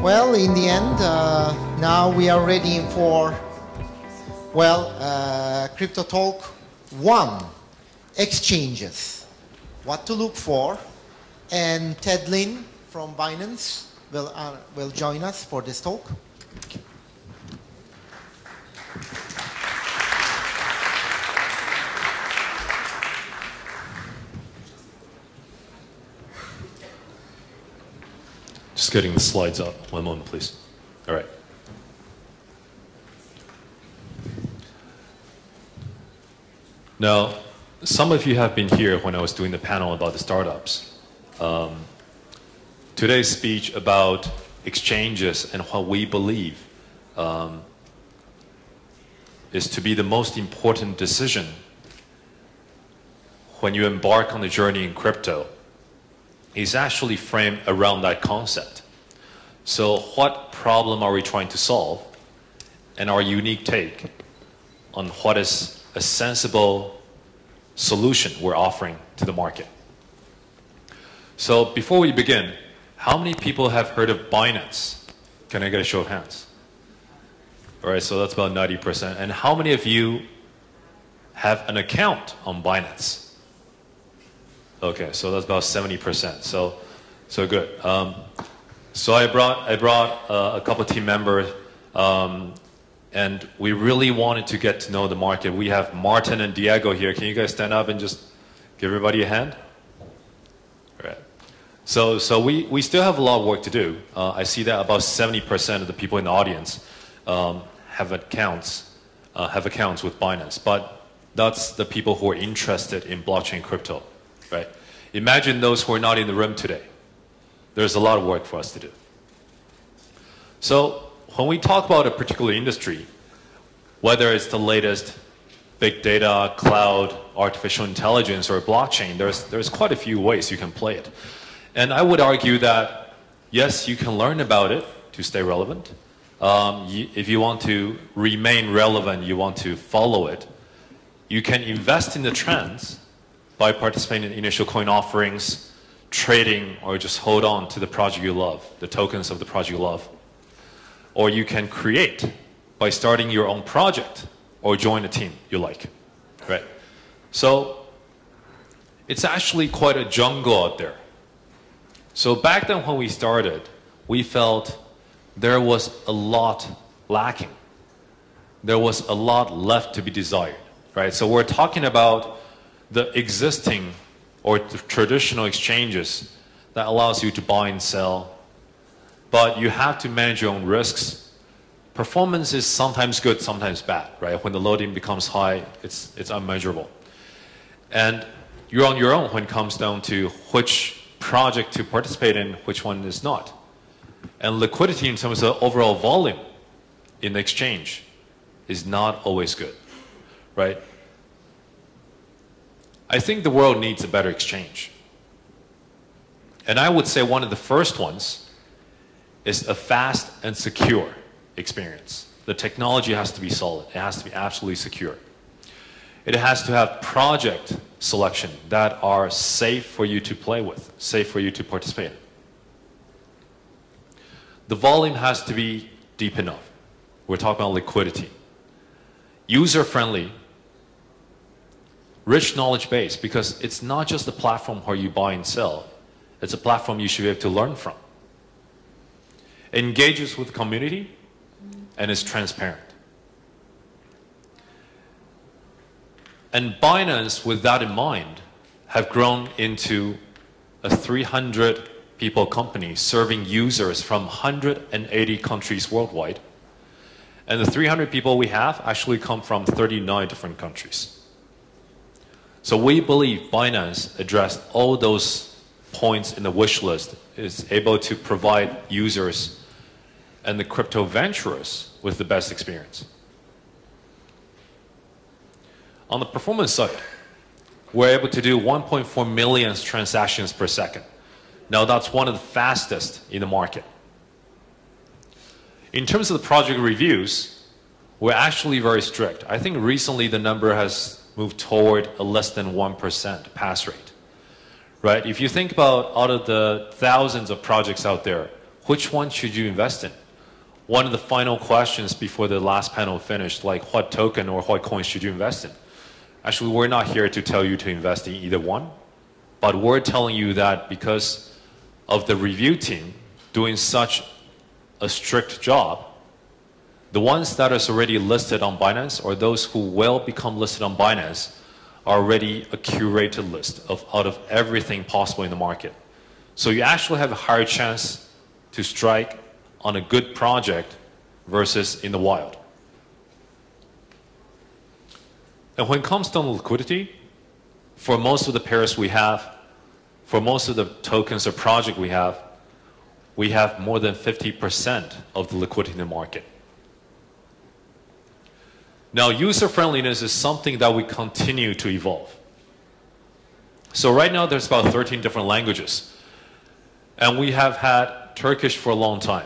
Well, in the end, now we are ready for, Crypto Talk 1, exchanges, what to look for, and Ted Lin from Binance will join us for this talk. Just getting the slides up. One moment, please. All right. Now, some of you have been here when I was doing the panel about the startups. Today's speech about exchanges and what we believe is to be the most important decision when you embark on the journey in crypto is actually framed around that concept. So what problem are we trying to solve, and our unique take on what is a sensible solution we're offering to the market. So before we begin, how many people have heard of Binance? Can I get a show of hands? All right, so that's about 90%. And how many of you have an account on Binance? Okay, so that's about 70%. So good. So I brought a couple team members, and we really wanted to get to know the market. We have Martin and Diego here. Can you guys stand up and just give everybody a hand? All right. So we still have a lot of work to do. I see that about 70% of the people in the audience have accounts with Binance, but that's the people who are interested in blockchain crypto. Right? Imagine those who are not in the room today. There's a lot of work for us to do. So when we talk about a particular industry, whether it's the latest big data, cloud, artificial intelligence, or blockchain, there's quite a few ways you can play it. And I would argue that, yes, you can learn about it to stay relevant. If you want to remain relevant, you want to follow it, you can invest in the trends by participating in initial coin offerings, trading, or just hold on to the project you love, the tokens of the project you love. Or you can create by starting your own project or join a team you like, right? So it's actually quite a jungle out there. So back then when we started, we felt there was a lot lacking. There was a lot left to be desired, right? So we're talking about the existing or the traditional exchanges that allows you to buy and sell, but you have to manage your own risks. Performance is sometimes good, sometimes bad, right? When the loading becomes high, it's unmeasurable. And you're on your own when it comes down to which project to participate in, which one is not. And liquidity in terms of overall volume in the exchange is not always good, right? I think the world needs a better exchange. And I would say one of the first ones is a fast and secure experience. The technology has to be solid. It has to be absolutely secure. It has to have project selection that are safe for you to play with, safe for you to participate in. The volume has to be deep enough. We're talking about liquidity. User-friendly, rich knowledge base, because it's not just a platform where you buy and sell. It's a platform you should be able to learn from. It engages with the community and is transparent. And Binance, with that in mind, have grown into a 300 people company serving users from 180 countries worldwide. And the 300 people we have actually come from 39 different countries. So we believe Binance addressed all those points in the wish list, is able to provide users and the crypto venturers with the best experience. On the performance side, we're able to do 1.4 million transactions per second. Now that's one of the fastest in the market. In terms of the project reviews, we're actually very strict. I think recently the number has moved toward a less than 1% pass rate, right? If you think about out of the thousands of projects out there, which one should you invest in? One of the final questions before the last panel finished, like what token or what coin should you invest in? Actually, we're not here to tell you to invest in either one, but we're telling you that because of the review team doing such a strict job, the ones that are already listed on Binance or those who will become listed on Binance are already a curated list out of everything possible in the market. So you actually have a higher chance to strike on a good project versus in the wild. And when it comes to liquidity, for most of the pairs we have, for most of the tokens or project we have more than 50% of the liquidity in the market. Now, user-friendliness is something that we continue to evolve. So right now there's about 13 different languages. And we have had Turkish for a long time.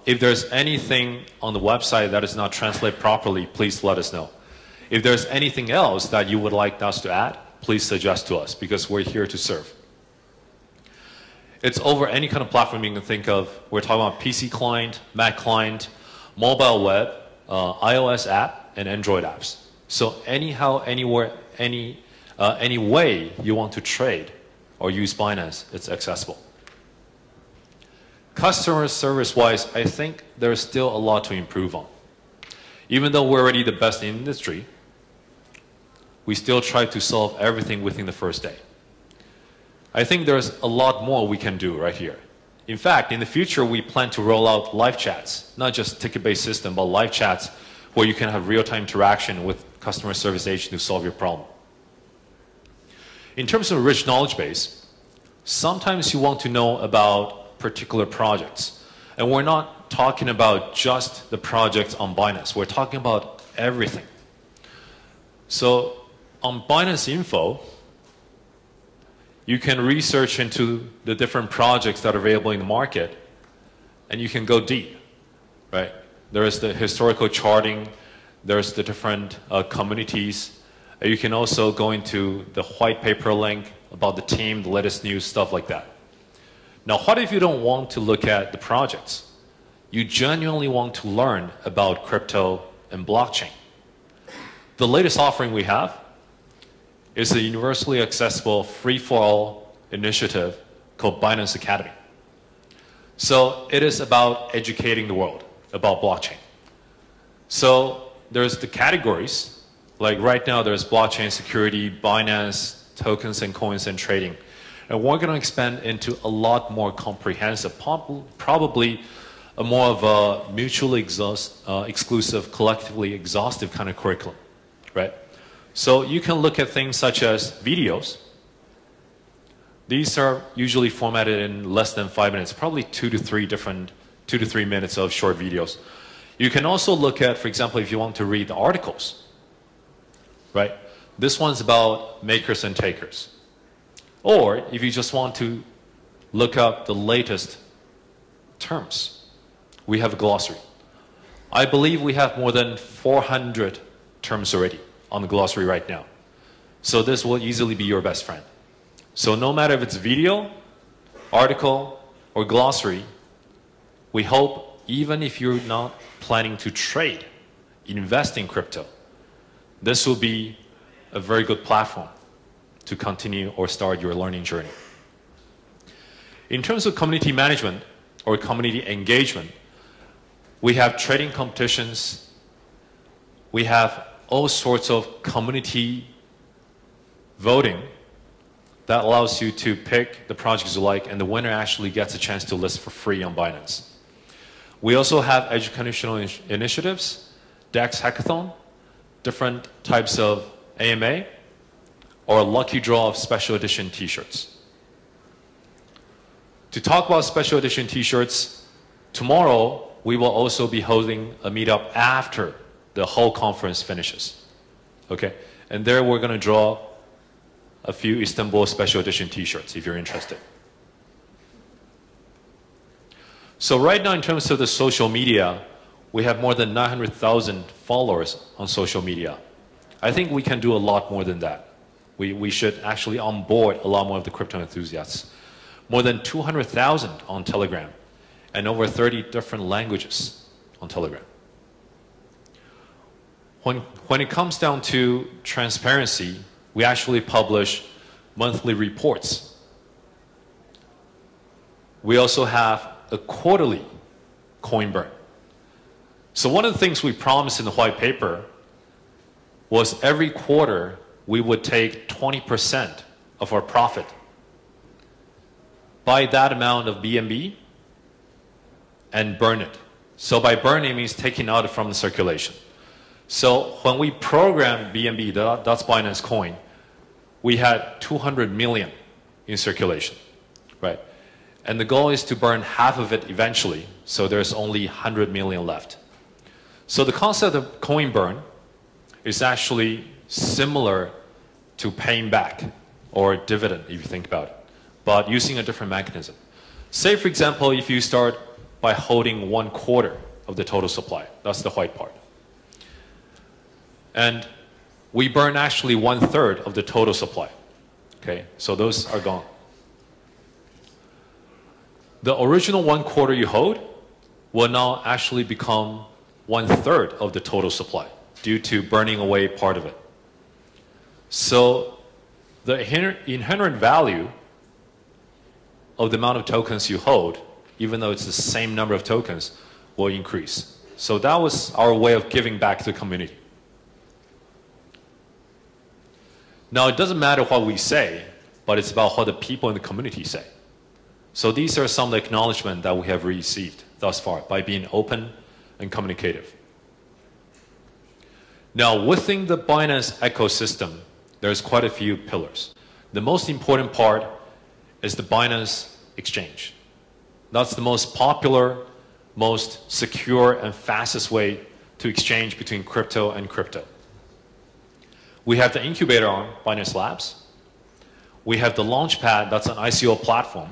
If there's anything on the website that is not translated properly, please let us know. If there's anything else that you would like us to add, please suggest to us, because we're here to serve. It's over any kind of platform you can think of. We're talking about PC client, Mac client, mobile web, iOS app, and Android apps. So anyhow, anywhere, any way you want to trade or use Binance, it's accessible. Customer service-wise, I think there's still a lot to improve on. Even though we're already the best in the industry, we still try to solve everything within the first day. I think there's a lot more we can do right here. In fact, in the future, we plan to roll out live chats, not just ticket-based system, but live chats where you can have real-time interaction with customer service agent to solve your problem. In terms of a rich knowledge base, sometimes you want to know about particular projects. And we're not talking about just the projects on Binance. We're talking about everything. So on Binance Info, you can research into the different projects that are available in the market, and you can go deep, right? There is the historical charting, there's the different communities. You can also go into the white paper link about the team, the latest news, stuff like that. Now, what if you don't want to look at the projects? You genuinely want to learn about crypto and blockchain. The latest offering we have is a universally accessible, free-for-all initiative called Binance Academy. So it is about educating the world about blockchain. So there's the categories, like right now there's blockchain security, Binance, tokens and coins and trading. And we're going to expand into a lot more comprehensive, probably a more of a mutually exclusive, collectively exhaustive kind of curriculum, right? So you can look at things such as videos. These are usually formatted in less than 5 minutes, probably 2 to 3 minutes of short videos. You can also look at, for example, if you want to read the articles, right? This one's about makers and takers. Or if you just want to look up the latest terms, we have a glossary. I believe we have more than 400 terms already on the glossary right now. So this will easily be your best friend. So no matter if it's video, article, or glossary, we hope even if you're not planning to trade, invest in crypto, this will be a very good platform to continue or start your learning journey. In terms of community management or community engagement, we have trading competitions, we have all sorts of community voting that allows you to pick the projects you like, and the winner actually gets a chance to list for free on Binance. We also have educational initiatives, DEX Hackathon, different types of AMA, or a lucky draw of special edition t-shirts. To talk about special edition t-shirts, tomorrow we will also be holding a meetup after the whole conference finishes. Okay? And there we're going to draw a few Istanbul special edition t-shirts if you're interested. So right now in terms of the social media, we have more than 900,000 followers on social media. I think we can do a lot more than that. We should actually onboard a lot more of the crypto enthusiasts. more than 200,000 on Telegram, and over 30 different languages on Telegram. When it comes down to transparency, we actually publish monthly reports. We also have a quarterly coin burn. So one of the things we promised in the white paper was every quarter we would take 20% of our profit, buy that amount of BNB, and burn it. So by burning means taking out from the circulation. So when we programmed BNB, that's Binance Coin, we had 200 million in circulation, right? And the goal is to burn half of it eventually, so there's only 100 million left. So the concept of coin burn is actually similar to paying back or dividend, if you think about it, but using a different mechanism. Say, for example, if you start by holding 1/4 of the total supply, that's the white part. And we burn actually 1/3 of the total supply. Okay, so those are gone. The original 1/4 you hold will now actually become 1/3 of the total supply due to burning away part of it. So the inherent value of the amount of tokens you hold, even though it's the same number of tokens, will increase. So that was our way of giving back to the community. Now, it doesn't matter what we say, but it's about what the people in the community say. So these are some of the acknowledgement that we have received thus far by being open and communicative. Now, within the Binance ecosystem, there's quite a few pillars. The most important part is the Binance Exchange. That's the most popular, most secure, and fastest way to exchange between crypto and crypto. We have the incubator arm, Binance Labs. We have the Launchpad, that's an ICO platform.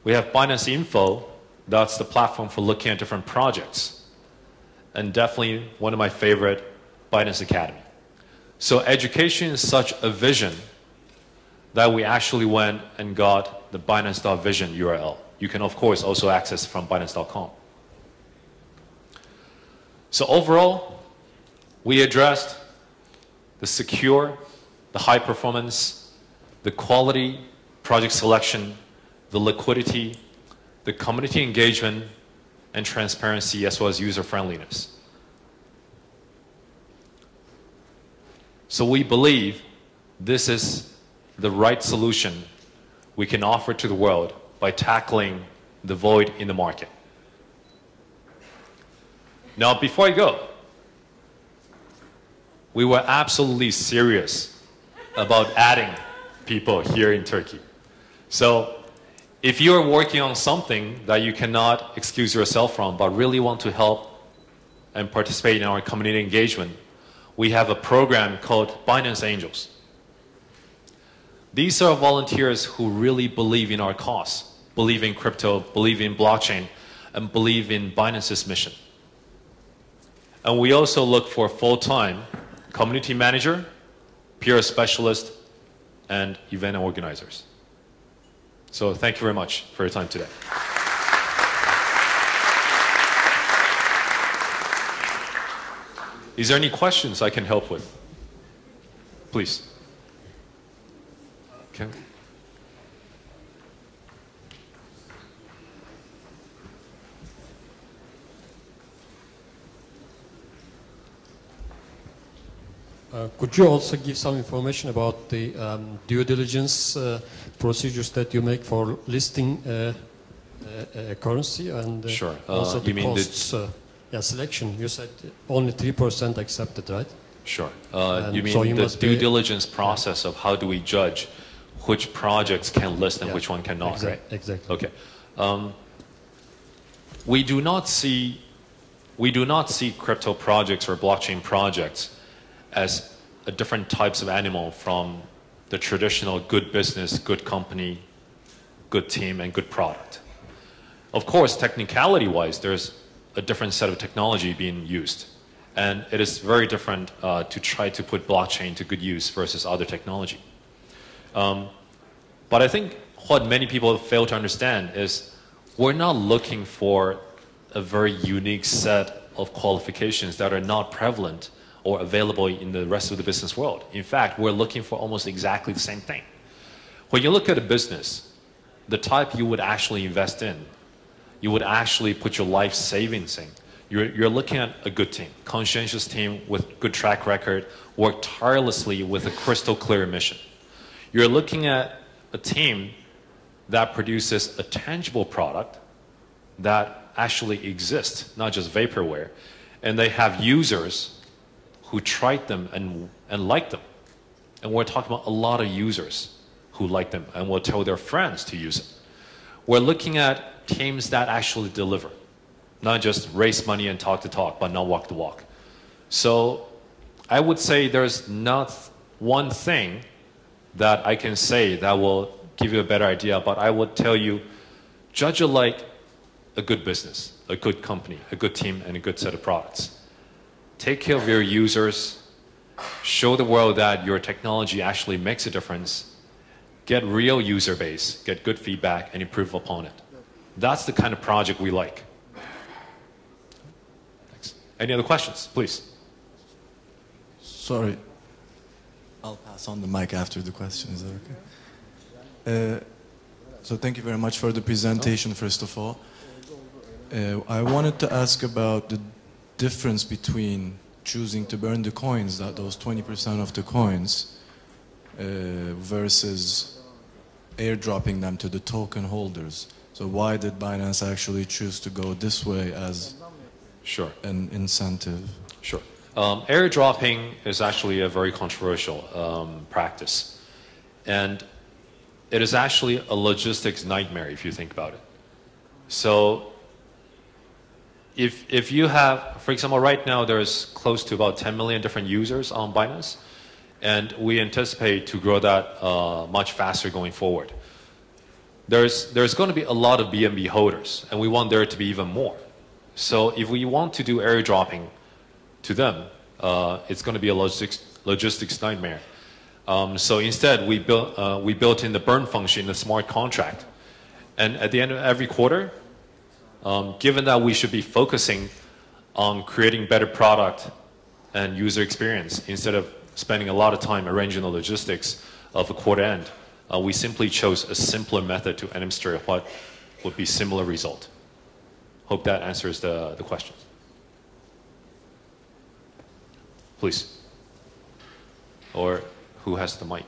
We have Binance Info, that's the platform for looking at different projects. And definitely one of my favorite, Binance Academy. So education is such a vision that we actually went and got the Binance.vision URL. You can, of course, also access from Binance.com. So overall, we addressed the secure, the high performance, the quality, project selection, the liquidity, the community engagement, and transparency, as well as user friendliness. So we believe this is the right solution we can offer to the world by tackling the void in the market. Now, before I go, we were absolutely serious about adding people here in Turkey. So if you're working on something that you cannot excuse yourself from, but really want to help and participate in our community engagement, we have a program called Binance Angels. These are volunteers who really believe in our cause, believe in crypto, believe in blockchain, and believe in Binance's mission. And we also look for full-time community manager, peer specialist, and event organizers. So thank you very much for your time today. Is there any questions I can help with? Please. Okay. Could you also give some information about the due diligence procedures that you make for listing a currency and Sure. also the you mean costs selection? You said only 3% accepted, right? Sure. And You mean so you the must due be- diligence process of how do we judge which projects can list and which one cannot, right? Exactly. Okay. We do not see crypto projects or blockchain projects as a different types of animal from the traditional good business, good company, good team, and good product. Of course, technicality-wise, there's a different set of technology being used. And it is very different to try to put blockchain to good use versus other technology. But I think what many people fail to understand is we're not looking for a very unique set of qualifications that are not prevalent or available in the rest of the business world. In fact, we're looking for almost exactly the same thing. When you look at a business, the type you would actually invest in, you would actually put your life savings in. You're looking at a good team, conscientious team with good track record, work tirelessly with a crystal clear mission. You're looking at a team that produces a tangible product that actually exists, not just vaporware, and they have users who tried them and like them. And we're talking about a lot of users who like them and will tell their friends to use it. We're looking at teams that actually deliver, not just raise money and talk the talk, but not walk the walk. So I would say there's not one thing that I can say that will give you a better idea, but I would tell you, judge it like a good business, a good company, a good team, and a good set of products. Take care of your users, show the world that your technology actually makes a difference, get real user base, get good feedback, and improve upon it. That's the kind of project we like. Thanks. Any other questions, please? Sorry. I'll pass on the mic after the question, is that okay? So thank you very much for the presentation, first of all. I wanted to ask about the difference between choosing to burn the coins, those 20% of the coins, versus airdropping them to the token holders. So why did Binance actually choose to go this way as an incentive? Sure. Airdropping is actually a very controversial practice. And it is actually a logistics nightmare if you think about it. So if you have, for example, right now there's close to about 10 million different users on Binance, and we anticipate to grow that much faster going forward. There's going to be a lot of BNB holders, and we want there to be even more. So if we want to do airdropping to them, it's going to be a logistics nightmare. So instead, we built in the burn function in the smart contract. And at the end of every quarter, given that we should be focusing on creating better product and user experience instead of spending a lot of time arranging the logistics of a quarter end, we simply chose a simpler method to demonstrate what would be similar result. Hope that answers the question. Please. Or who has the mic?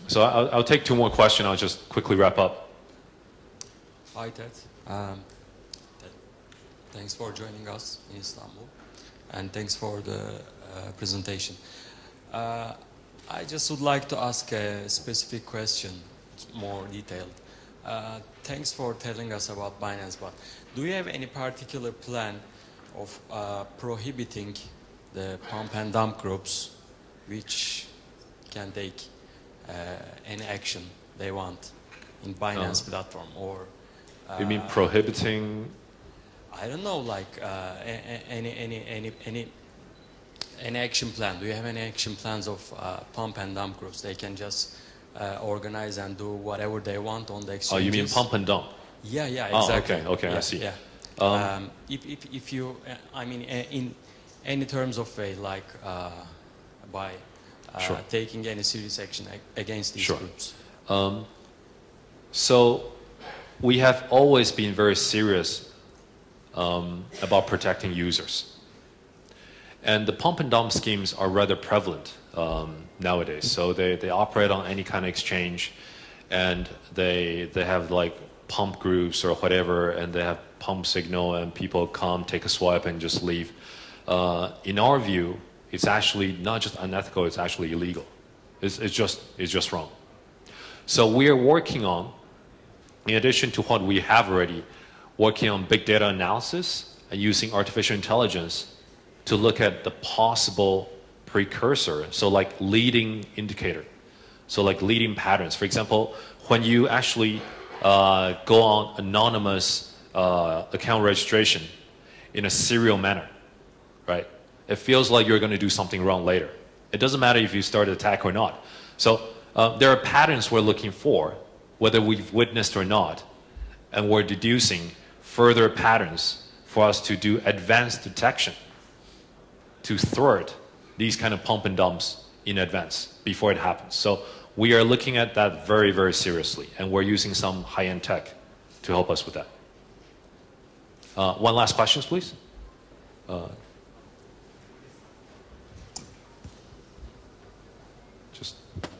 So I'll take two more questions. I'll just quickly wrap up. Hi, Ted. Thanks for joining us in Istanbul, and thanks for the presentation. I just would like to ask a specific question, more detailed. Thanks for telling us about Binance, but do you have any particular plan of prohibiting the pump and dump groups which can take any action they want in Binance platform, or you mean prohibiting? I don't know, like any action plan. Do you have any action plans of pump and dump groups? They can just organize and do whatever they want on the exchanges. Oh, you mean pump and dump? Yeah, yeah, exactly. Oh, okay, yeah, I see. Yeah. If you, I mean, in any terms of way, like by taking any serious action against these groups. So we have always been very serious about protecting users. And the pump and dump schemes are rather prevalent nowadays. So they operate on any kind of exchange, and they have like pump groups or whatever, and they have pump signal, and people come, take a swipe, and just leave. In our view, it's actually not just unethical, it's actually illegal. It's just wrong. So we are working on, in addition to what we have already, working on big data analysis and using artificial intelligence to look at the possible precursor, so like leading indicator, so like leading patterns. For example, when you actually go on anonymous account registration in a serial manner, right? It feels like you're going to do something wrong later. It doesn't matter if you start an attack or not. So There are patterns we're looking for, whether we've witnessed or not, and we're deducing further patterns for us to do advanced detection to thwart these kind of pump and dumps in advance before it happens. So we are looking at that very, very seriously, and we're using some high-end tech to help us with that. One last question, please.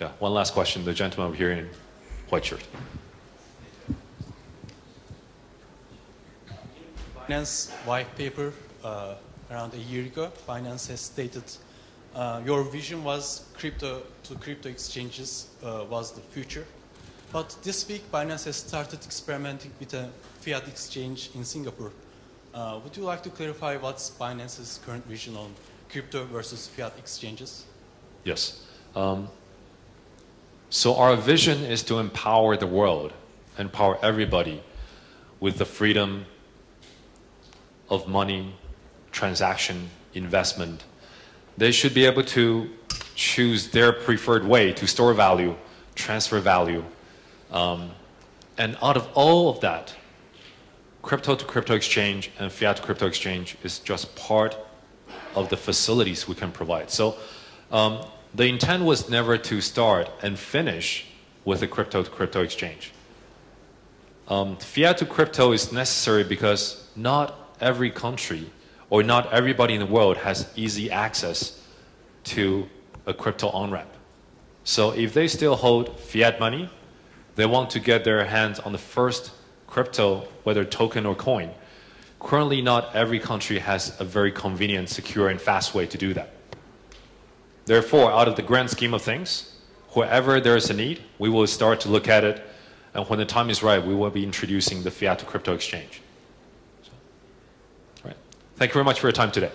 Yeah, one last question. The gentleman over here in white shirt. Binance white paper around a year ago, Binance has stated your vision was crypto exchanges was the future. But this week, Binance has started experimenting with a Fiat Exchange in Singapore. Would you like to clarify what's Binance's current vision on crypto versus Fiat exchanges? Yes. So our vision is to empower the world, empower everybody with the freedom of money, transaction, investment. They should be able to choose their preferred way to store value, transfer value. And out of all of that, crypto to crypto exchange and fiat to crypto exchange is just part of the facilities we can provide. So the intent was never to start and finish with a crypto to crypto exchange. Fiat to crypto is necessary because not every country or not everybody in the world has easy access to a crypto on-ramp. So if they still hold fiat money, they want to get their hands on the first crypto, whether token or coin. Currently, not every country has a very convenient, secure, and fast way to do that. Therefore, out of the grand scheme of things, wherever there is a need, we will start to look at it, and when the time is right, we will be introducing the fiat to crypto exchange. So, all right. Thank you very much for your time today.